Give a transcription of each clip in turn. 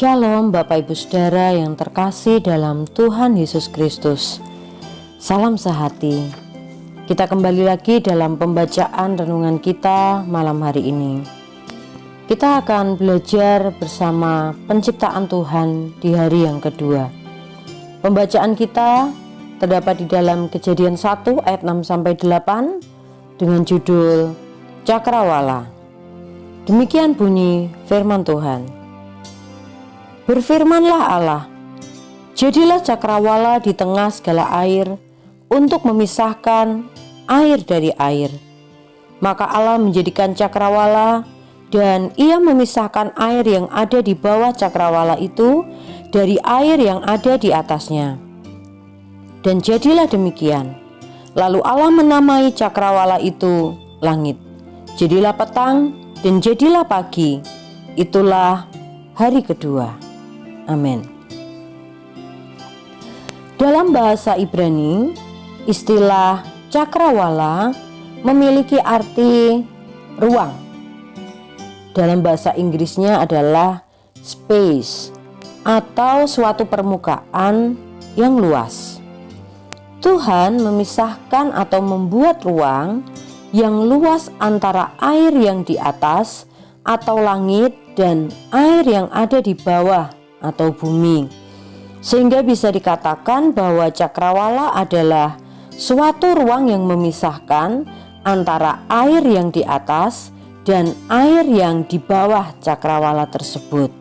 Shalom Bapak Ibu Saudara yang terkasih dalam Tuhan Yesus Kristus. Salam sehati. Kita kembali lagi dalam pembacaan renungan kita malam hari ini. Kita akan belajar bersama penciptaan Tuhan di hari yang kedua. Pembacaan kita terdapat di dalam Kejadian 1 ayat 6-8 dengan judul Cakrawala. Demikian bunyi firman Tuhan. Berfirmanlah Allah, jadilah cakrawala di tengah segala air untuk memisahkan air dari air. Maka Allah menjadikan cakrawala dan ia memisahkan air yang ada di bawah cakrawala itu dari air yang ada di atasnya. Dan jadilah demikian. Lalu Allah menamai cakrawala itu langit. Jadilah petang dan jadilah pagi. Itulah hari kedua. Amin. Dalam bahasa Ibrani, istilah cakrawala memiliki arti ruang. Dalam bahasa Inggrisnya adalah space atau suatu permukaan yang luas. Tuhan memisahkan atau membuat ruang yang luas antara air yang di atas atau langit dan air yang ada di bawah atau bumi, sehingga bisa dikatakan bahwa cakrawala adalah suatu ruang yang memisahkan antara air yang di atas dan air yang di bawah cakrawala tersebut.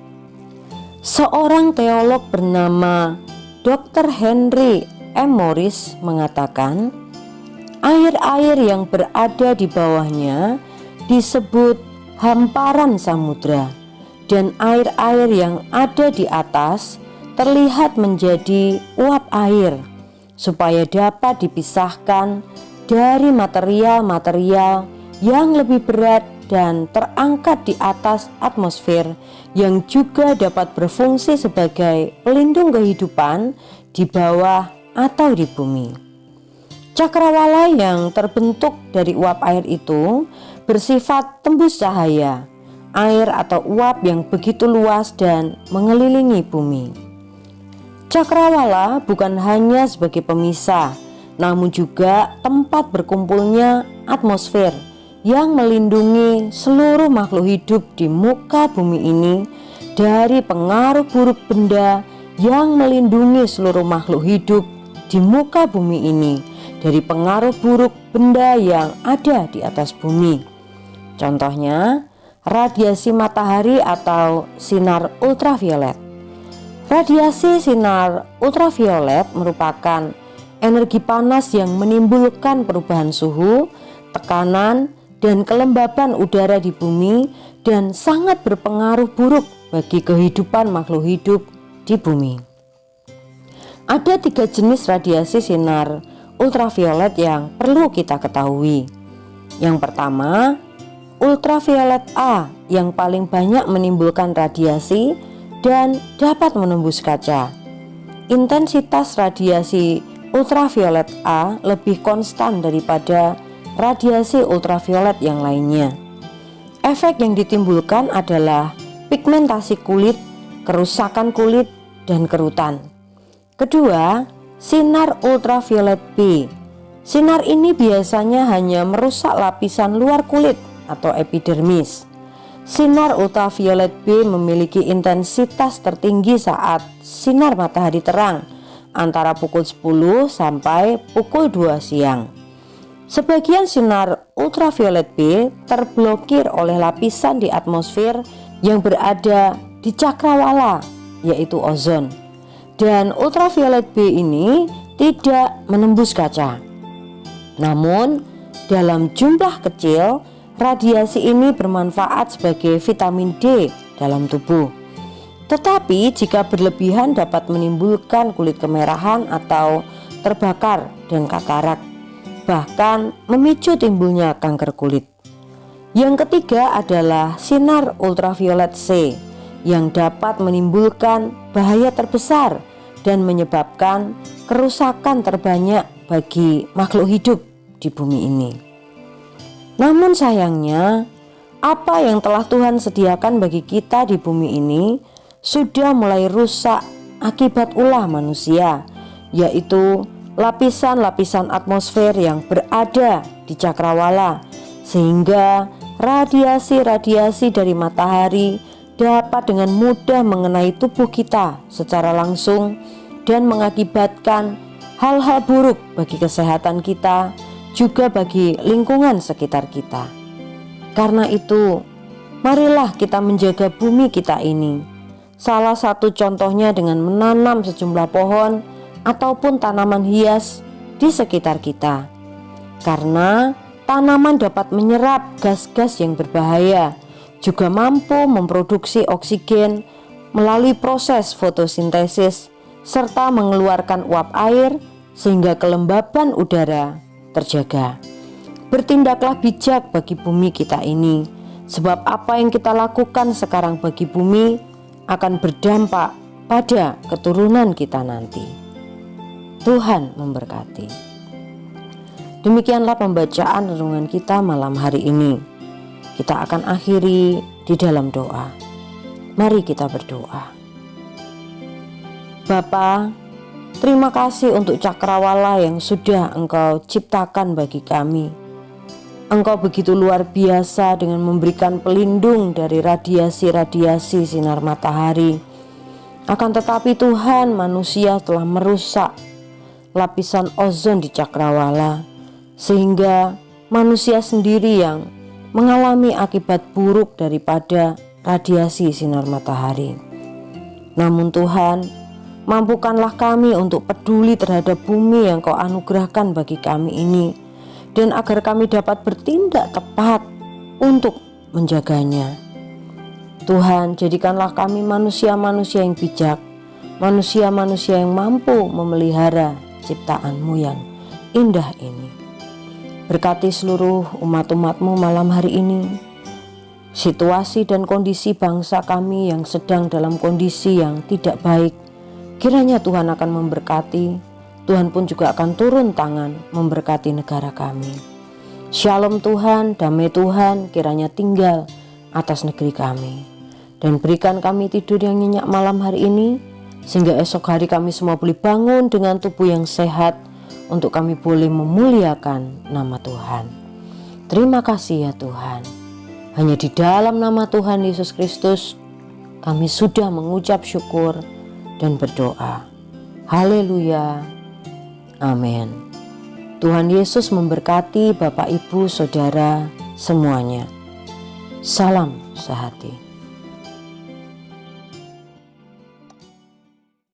Seorang teolog bernama Dr. Henry M. Morris mengatakan, air-air yang berada di bawahnya disebut hamparan samudra, dan air-air yang ada di atas terlihat menjadi uap air, supaya dapat dipisahkan dari material-material yang lebih berat dan terangkat di atas atmosfer, yang juga dapat berfungsi sebagai pelindung kehidupan di bawah atau di bumi. Cakrawala yang terbentuk dari uap air itu bersifat tembus cahaya, air atau uap yang begitu luas dan mengelilingi bumi. Cakrawala bukan hanya sebagai pemisah, namun juga tempat berkumpulnya atmosfer yang melindungi seluruh makhluk hidup di muka bumi ini dari pengaruh buruk benda yang melindungi seluruh makhluk hidup di muka bumi ini dari pengaruh buruk benda yang ada di atas bumi. Contohnya, radiasi matahari atau sinar ultraviolet. Radiasi sinar ultraviolet merupakan energi panas yang menimbulkan perubahan suhu, tekanan, dan kelembapan udara di bumi dan sangat berpengaruh buruk bagi kehidupan makhluk hidup di bumi. Ada 3 jenis radiasi sinar ultraviolet yang perlu kita ketahui. Yang pertama, ultraviolet A yang paling banyak menimbulkan radiasi dan dapat menembus kaca. Intensitas radiasi ultraviolet A lebih konstan daripada radiasi ultraviolet yang lainnya. Efek yang ditimbulkan adalah pigmentasi kulit, kerusakan kulit, dan kerutan. Kedua, sinar ultraviolet B. Sinar ini biasanya hanya merusak lapisan luar kulit atau epidermis. Sinar ultraviolet B memiliki intensitas tertinggi saat sinar matahari terang, antara pukul 10 sampai pukul 2 siang. Sebagian sinar ultraviolet B terblokir oleh lapisan di atmosfer yang berada di cakrawala, yaitu ozon. Dan ultraviolet B ini tidak menembus kaca. Namun, dalam jumlah kecil, radiasi ini bermanfaat sebagai vitamin D dalam tubuh. Tetapi jika berlebihan dapat menimbulkan kulit kemerahan atau terbakar dan katarak, bahkan memicu timbulnya kanker kulit. Yang ketiga adalah sinar ultraviolet C yang dapat menimbulkan bahaya terbesar dan menyebabkan kerusakan terbanyak bagi makhluk hidup di bumi ini. Namun sayangnya, apa yang telah Tuhan sediakan bagi kita di bumi ini sudah mulai rusak akibat ulah manusia, yaitu lapisan-lapisan atmosfer yang berada di cakrawala, sehingga radiasi-radiasi dari matahari dapat dengan mudah mengenai tubuh kita secara langsung dan mengakibatkan hal-hal buruk bagi kesehatan kita, juga bagi lingkungan sekitar kita. Karena itu, marilah kita menjaga bumi kita ini. Salah satu contohnya dengan menanam sejumlah pohon ataupun tanaman hias di sekitar kita. Karena tanaman dapat menyerap gas-gas yang berbahaya, juga mampu memproduksi oksigen melalui proses fotosintesis, serta mengeluarkan uap air sehingga kelembaban udara terjaga. Bertindaklah bijak bagi bumi kita ini, sebab apa yang kita lakukan sekarang bagi bumi akan berdampak pada keturunan kita nanti. Tuhan memberkati. Demikianlah pembacaan renungan kita malam hari ini. Kita akan akhiri di dalam doa. Mari kita berdoa. Bapa, terima kasih untuk cakrawala yang sudah Engkau ciptakan bagi kami. Engkau begitu luar biasa dengan memberikan pelindung dari radiasi-radiasi sinar matahari. Akan tetapi Tuhan, manusia telah merusak lapisan ozon di cakrawala, sehingga manusia sendiri yang mengalami akibat buruk daripada radiasi sinar matahari. Namun Tuhan, mampukanlah kami untuk peduli terhadap bumi yang Kau anugerahkan bagi kami ini, dan agar kami dapat bertindak tepat untuk menjaganya. Tuhan, jadikanlah kami manusia-manusia yang bijak, manusia-manusia yang mampu memelihara ciptaan-Mu yang indah ini. Berkati seluruh umat-umat-Mu malam hari ini. Situasi dan kondisi bangsa kami yang sedang dalam kondisi yang tidak baik, kiranya Tuhan akan memberkati. Tuhan pun juga akan turun tangan memberkati negara kami. Shalom Tuhan, damai Tuhan kiranya tinggal atas negeri kami. Dan berikan kami tidur yang nyenyak malam hari ini, sehingga esok hari kami semua boleh bangun dengan tubuh yang sehat, untuk kami boleh memuliakan nama Tuhan. Terima kasih ya Tuhan. Hanya di dalam nama Tuhan Yesus Kristus kami sudah mengucap syukur dan berdoa. Haleluya. Amin. Tuhan Yesus memberkati Bapak, Ibu, Saudara semuanya. Salam sehati.